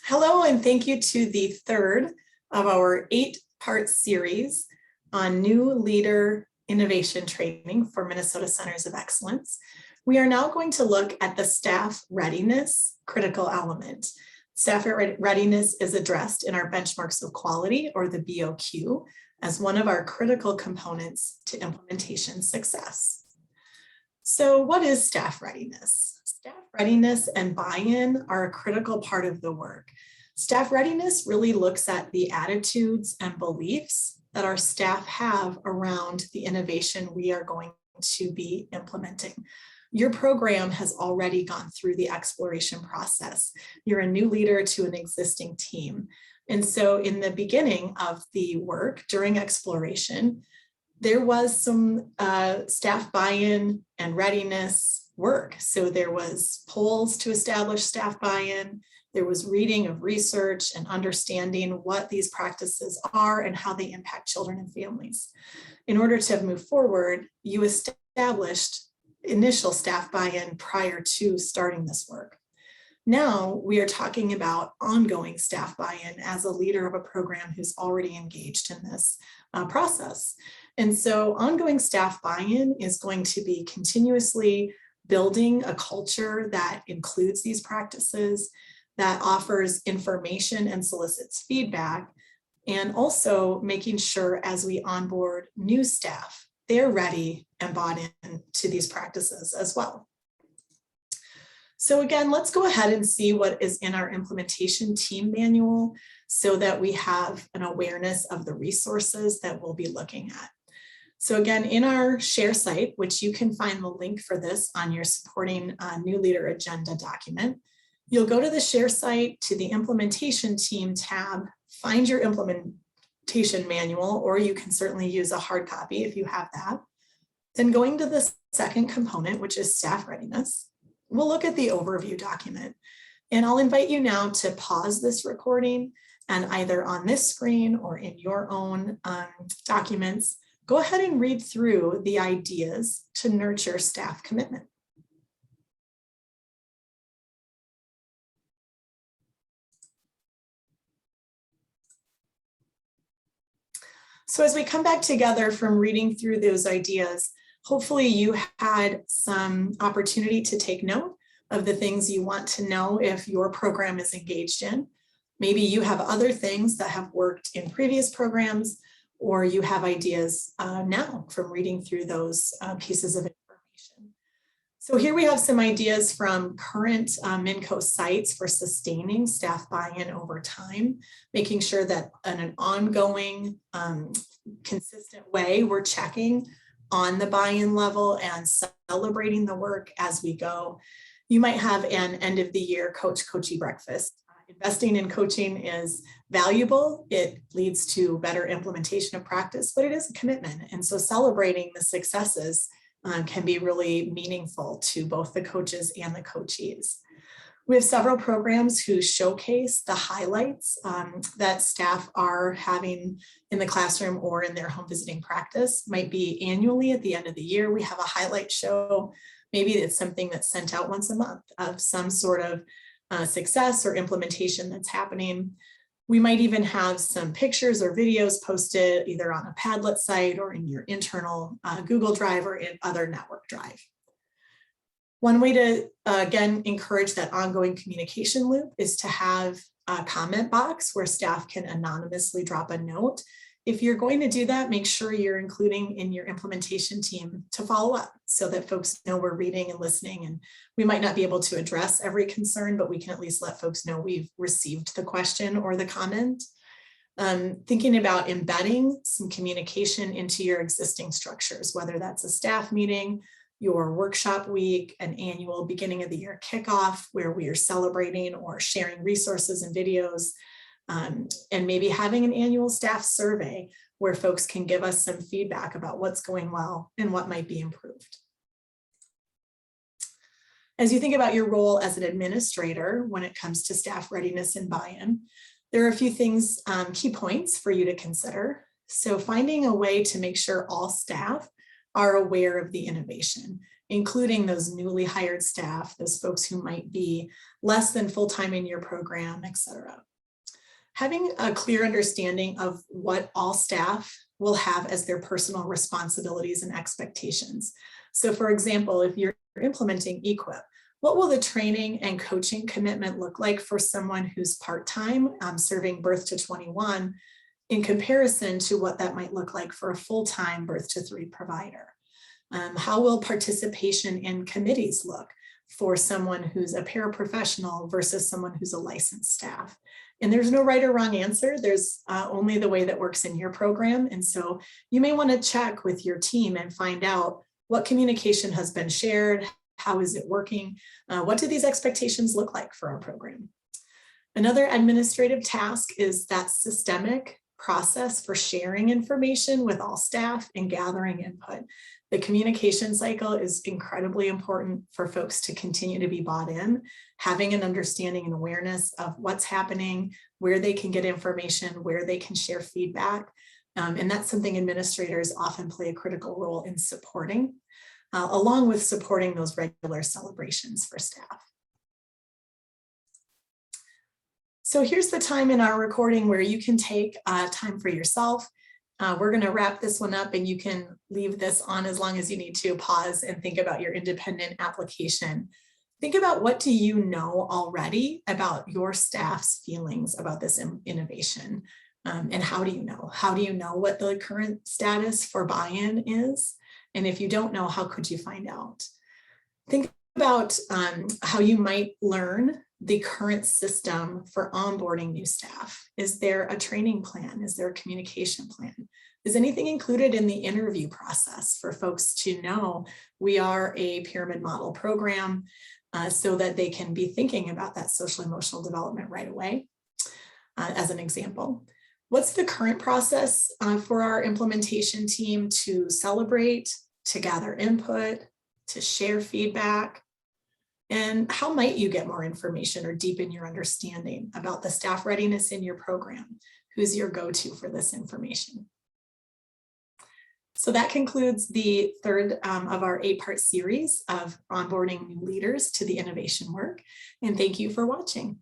Hello, and thank you to the third of our 8-part series on new leader innovation training for Minnesota Centers of Excellence. We are now going to look at the staff readiness critical element. Staff readiness is addressed in our benchmarks of quality, or the BOQ, as one of our critical components to implementation success. So what is staff readiness? Staff readiness and buy-in are a critical part of the work. Staff readiness really looks at the attitudes and beliefs that our staff have around the innovation we are going to be implementing. Your program has already gone through the exploration process. You're a new leader to an existing team. And so in the beginning of the work during exploration, there was some staff buy-in and readiness work. So there was polls to establish staff buy-in. There was reading of research and understanding what these practices are and how they impact children and families. In order to move forward, you established initial staff buy-in prior to starting this work. Now we are talking about ongoing staff buy-in as a leader of a program who's already engaged in this process. And so ongoing staff buy-in is going to be continuously building a culture that includes these practices, that offers information and solicits feedback, and also making sure as we onboard new staff, they're ready and bought in to these practices as well. So again, let's go ahead and see what is in our implementation team manual so that we have an awareness of the resources that we'll be looking at. So again, in our share site, which you can find the link for this on your supporting new leader agenda document, you'll go to the share site, to the implementation team tab, find your implementation manual, or you can certainly use a hard copy if you have that. Then going to the second component, which is staff readiness, we'll look at the overview document. And I'll invite you now to pause this recording and either on this screen or in your own documents, go ahead and read through the ideas to nurture staff commitment. So as we come back together from reading through those ideas, hopefully you had some opportunity to take note of the things you want to know if your program is engaged in. Maybe you have other things that have worked in previous programs, or you have ideas now from reading through those pieces of information. So here we have some ideas from current MNCoE sites for sustaining staff buy-in over time, making sure that in an ongoing, consistent way, we're checking on the buy-in level and celebrating the work as we go. You might have an end of the year coachee breakfast. Investing in coaching is valuable. It leads to better implementation of practice, but it is a commitment. And so celebrating the successes can be really meaningful to both the coaches and the coachees. We have several programs who showcase the highlights that staff are having in the classroom or in their home visiting practice. Might be annually at the end of the year, we have a highlight show. Maybe it's something that's sent out once a month of some sort of success or implementation that's happening. We might even have some pictures or videos posted either on a Padlet site or in your internal Google Drive or in other network drive. One way to, again, encourage that ongoing communication loop is to have a comment box where staff can anonymously drop a note. If you're going to do that, make sure you're including in your implementation team to follow up so that folks know we're reading and listening. And we might not be able to address every concern, but we can at least let folks know we've received the question or the comment. Thinking about embedding some communication into your existing structures, whether that's a staff meeting, your workshop week, an annual beginning of the year kickoff where we are celebrating or sharing resources and videos, and maybe having an annual staff survey where folks can give us some feedback about what's going well and what might be improved. As you think about your role as an administrator when it comes to staff readiness and buy-in, there are a few things, key points for you to consider. So finding a way to make sure all staff are aware of the innovation including those newly hired staff, those folks who might be less than full-time in your program, et cetera. Having a clear understanding of what all staff will have as their personal responsibilities and expectations. So for example, if you're implementing eQuip, what will the training and coaching commitment look like for someone who's part-time, serving birth to 21, in comparison to what that might look like for a full-time birth to 3 provider? How will participation in committees look for someone who's a paraprofessional versus someone who's a licensed staff? And there's no right or wrong answer. There's only the way that works in your program. And so you may want to check with your team and find out what communication has been shared, how is it working, what do these expectations look like for our program? Another administrative task is that systemic process for sharing information with all staff and gathering input. The communication cycle is incredibly important for folks to continue to be bought in, having an understanding and awareness of what's happening, where they can get information, where they can share feedback. And that's something administrators often play a critical role in supporting, along with supporting those regular celebrations for staff. So here's the time in our recording where you can take time for yourself. We're going to wrap this one up, and you can leave this on as long as you need to, pause and think about your independent application. Think about, what do you know already about your staff's feelings about this innovation? And how do you know? How do you know what the current status for buy-in is? And if you don't know, how could you find out? Think about how you might learn the current system for onboarding new staff. Is there a training plan? Is there a communication plan? Is anything included in the interview process for folks to know we are a pyramid model program, so that they can be thinking about that social emotional development right away, as an example? What's the current process for our implementation team to celebrate, to gather input, to share feedback? And how might you get more information or deepen your understanding about the staff readiness in your program? Who's your go-to for this information? So that concludes the third of our 8-part series of onboarding new leaders to the innovation work. And thank you for watching.